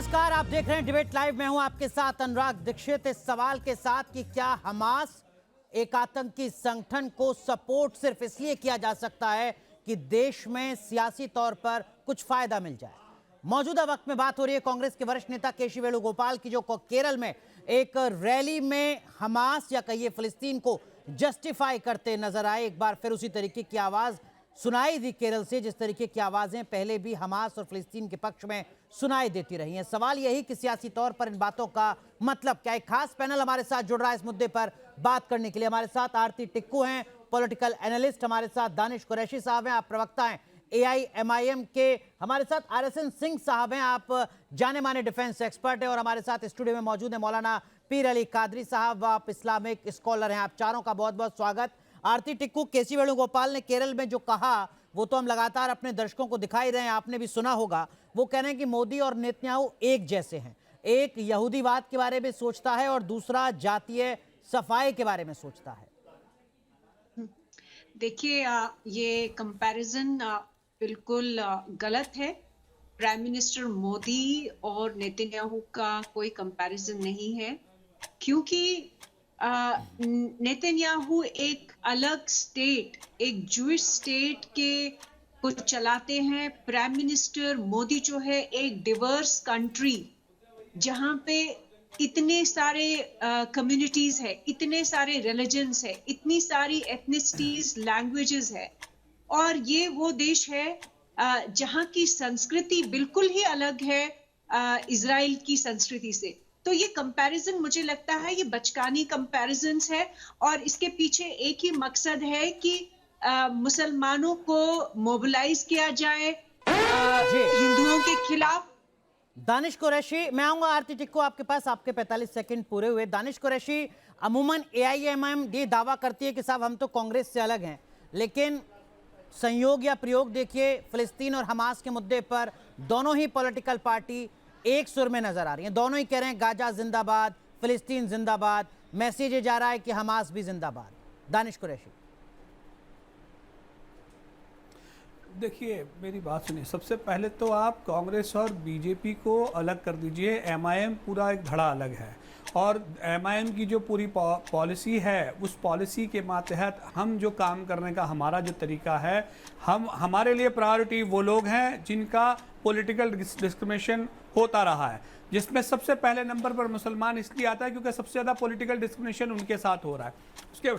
नमस्कार, आप देख रहे हैं डिबेट लाइव। मैं हूं आपके साथ अनुराग दीक्षित। इस सवाल के साथ कि क्या हमास एक आतंकी संगठन को सपोर्ट सिर्फ इसलिए किया जा सकता है कि देश में सियासी तौर पर कुछ फायदा मिल जाए। मौजूदा वक्त में बात हो रही है कांग्रेस के वरिष्ठ नेता केसी वेणुगोपाल की, जो केरल में एक रैली में हमास या कहिए फिलिस्तीन को जस्टिफाई करते नजर आए। एक बार फिर उसी तरीके की आवाज सुनाई दी केरल से, जिस तरीके की आवाजें पहले भी हमास और फिलिस्तीन के पक्ष में सुनाई देती रही हैं। सवाल यही कि सियासी तौर पर इन बातों का मतलब क्या। एक खास पैनल हमारे साथ जुड़ रहा है इस मुद्दे पर बात करने के लिए। हमारे साथ आरती टिक्कू हैं, पॉलिटिकल एनालिस्ट। हमारे साथ दानिश कुरैशी साहब हैं, आप प्रवक्ता हैं AIMIM के। हमारे साथ RSN सिंह साहब हैं, आप जाने माने डिफेंस एक्सपर्ट हैं। और हमारे साथ स्टूडियो में मौजूद है मौलाना पीर अली कादरी साहब, आप इस्लामिक स्कॉलर हैं। आप चारों का बहुत बहुत स्वागत। आरती टिक्कू, केसी वेणुगोपाल ने केरल में जो कहा वो तो हम लगातार अपने दर्शकों को दिखाई रहे हैं, आपने भी सुना होगा। वो कह रहे हैं कि मोदी और नेतन्याहू एक जैसे हैं। एक यहूदीवाद के बारे में सोचता है और दूसरा जातीय सफाई के बारे में सोचता है। देखिए, ये कंपैरिजन बिल्कुल गलत है। प्राइम मिनिस्टर मोदी और नेतन्याहू का कोई कंपैरिजन नहीं है, क्योंकि नेतन्याहू एक अलग स्टेट, एक जूइश स्टेट के को चलाते हैं। प्राइम मिनिस्टर मोदी जो है एक डिवर्स कंट्री, जहां पे इतने सारे कम्युनिटीज है, इतने सारे रिलीजन्स है, इतनी सारी एथनिसिटीज, लैंग्वेजेस है, और ये वो देश है जहां की संस्कृति बिल्कुल ही अलग है इजराइल की संस्कृति से। तो ये कंपैरिजन, मुझे लगता है ये बचकानी कंपैरिजन्स है, और इसके पीछे एक ही मकसद है कि मुसलमानों को मोबिलाइज किया जाए हिंदुओं के खिलाफ। दानिश कुरैशी, मैं आऊंगा आरती टिक्कू आपके पास, आपके 45 सेकंड पूरे हुए। दानिश कुरैशी, अमूमन AIMIM ये दावा करती है कि साहब हम तो कांग्रेस से अलग हैं, लेकिन संयोग या प्रयोग देखिए, फिलिस्तीन और हमास के मुद्दे पर दोनों ही पॉलिटिकल पार्टी एक सुर में नजर आ रही हैं। दोनों ही कह रहे हैं गाजा जिंदाबाद, फिलिस्तीन जिंदाबाद। मैसेज ये जा रहा है कि हमास भी जिंदाबाद। दानिश कुरैशी, देखिए मेरी बात सुनिए। सबसे पहले तो आप कांग्रेस और बीजेपी को अलग कर दीजिए। MIM पूरा एक धड़ा अलग है, और MIM की जो पूरी पॉलिसी है, उस पॉलिसी के मातहत हम जो काम करने का हमारा जो तरीका है, हमारे लिए प्रायोरिटी वो लोग हैं जिनका पॉलिटिकल डिस्क्रिमिनेशन होता रहा है, जिसमें सबसे पहले नंबर पर मुसलमान इसलिए आता है क्योंकि सबसे ज़्यादा पॉलिटिकल डिस्क्रिमिनेशन उनके साथ हो रहा है।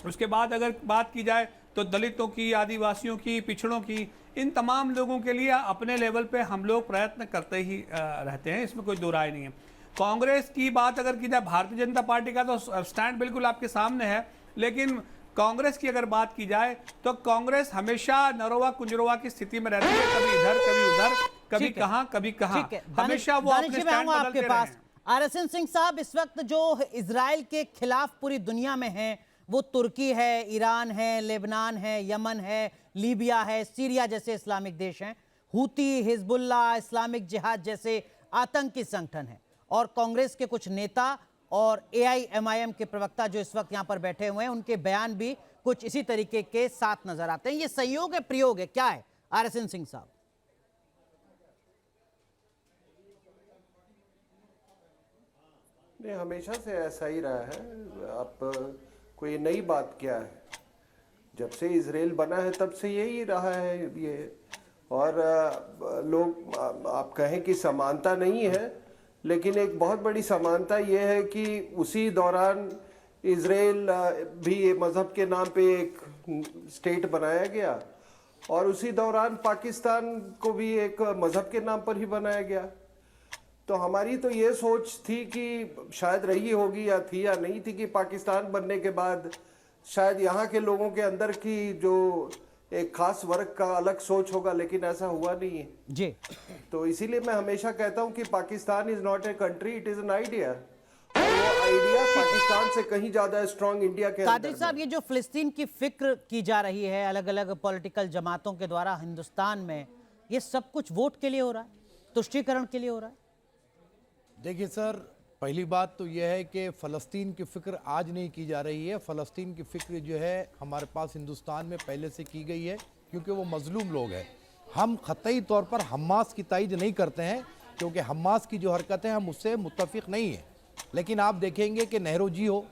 उसके बाद अगर बात की जाए तो दलितों की, आदिवासियों की, पिछड़ों की, इन तमाम लोगों के लिए अपने लेवल पे हम लोग प्रयत्न करते ही रहते हैं, इसमें कोई दो राय नहीं है। कांग्रेस की बात अगर की जाए, भारतीय जनता पार्टी का तो स्टैंड बिल्कुल आपके सामने है, लेकिन कांग्रेस की अगर बात की जाए तो कांग्रेस हमेशा नरोवा कुंजरोवा की स्थिति में रहती है, कभी इधर कभी उधर, कभी कहां कभी कहां, हमेशा वो अपने स्टैंड बदलते रहे हैं। RSN सिंह साहब, इस वक्त जो इजराइल के खिलाफ पूरी दुनिया में है वो तुर्की है, ईरान है, लेबनान है, यमन है, लीबिया है, सीरिया जैसे इस्लामिक देश हैं, हूती, हिजबुल्ला, इस्लामिक जिहाद जैसे आतंकी संगठन हैं। और कांग्रेस के कुछ नेता और AIMIM के प्रवक्ता जो इस वक्त यहां पर बैठे हुए हैं, उनके बयान भी कुछ इसी तरीके के साथ नजर आते हैं। ये संयोग है, प्रयोग है, क्या है RSN सिंह साहब? नहीं, हमेशा से ऐसा ही रहा है। आप कोई नई बात क्या है? जब से इजराइल बना है तब से यही रहा है ये। और लोग आप कहें कि समानता नहीं है, लेकिन एक बहुत बड़ी समानता ये है कि उसी दौरान इजराइल भी मज़हब के नाम पे एक स्टेट बनाया गया, और उसी दौरान पाकिस्तान को भी एक मज़हब के नाम पर ही बनाया गया। तो हमारी तो ये सोच थी कि शायद रही होगी या थी या नहीं थी कि पाकिस्तान बनने के बाद शायद यहाँ के लोगों के अंदर की जो एक खास वर्ग का अलग सोच होगा, लेकिन ऐसा हुआ नहीं है जी। तो इसीलिए मैं हमेशा कहता हूँ कि Pakistan is not a country, it is an idea. वो आइडिया पाकिस्तान से कहीं ज्यादा स्ट्रॉन्ग इंडिया के कादरी साहब, ये जो फिलिस्तीन की फिक्र की जा रही है अलग अलग पॉलिटिकल जमातों के द्वारा हिंदुस्तान में, ये सब कुछ वोट के लिए हो रहा है, तुष्टीकरण के लिए हो रहा है? देखिए सर, पहली बात तो यह है कि फ़लस्तीन की फ़िक्र आज नहीं की जा रही है। फ़लस्तीन की फ़िक्र जो है हमारे पास हिंदुस्तान में पहले से की गई है, क्योंकि वो मजलूम लोग हैं। हम ख़तई तौर पर हमास की तायद नहीं करते हैं, क्योंकि हमास की जो हरकत है हम उससे मुत्तफिक नहीं हैं। लेकिन आप देखेंगे कि नेहरू जी हो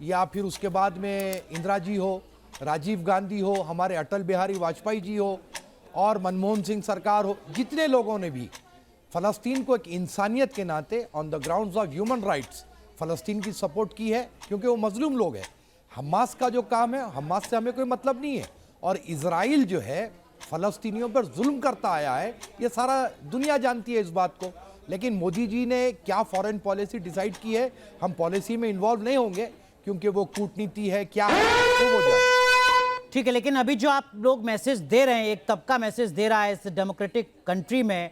या फिर उसके बाद में इंदिरा जी हो, राजीव गांधी हो, हमारे अटल बिहारी वाजपेयी जी हो और मनमोहन सिंह सरकार हो, जितने लोगों ने भी फ़लस्तीन को एक इंसानियत के नाते on the grounds of human rights फ़लस्तीन की सपोर्ट की है, क्योंकि वो मजलूम लोग हैं। हमास का जो काम है, हमास से हमें कोई मतलब नहीं है। और इजराइल जो है फ़लस्तीनियों पर जुल्म करता आया है, ये सारा दुनिया जानती है इस बात को। लेकिन मोदी जी ने क्या फॉरेन पॉलिसी डिसाइड की है, हम पॉलिसी में इन्वॉल्व नहीं होंगे, क्योंकि वो कूटनीति है क्या है तो वो जाने। ठीक है, लेकिन अभी जो आप लोग मैसेज दे रहे हैं, एक तबका मैसेज दे रहा है इस डेमोक्रेटिक कंट्री में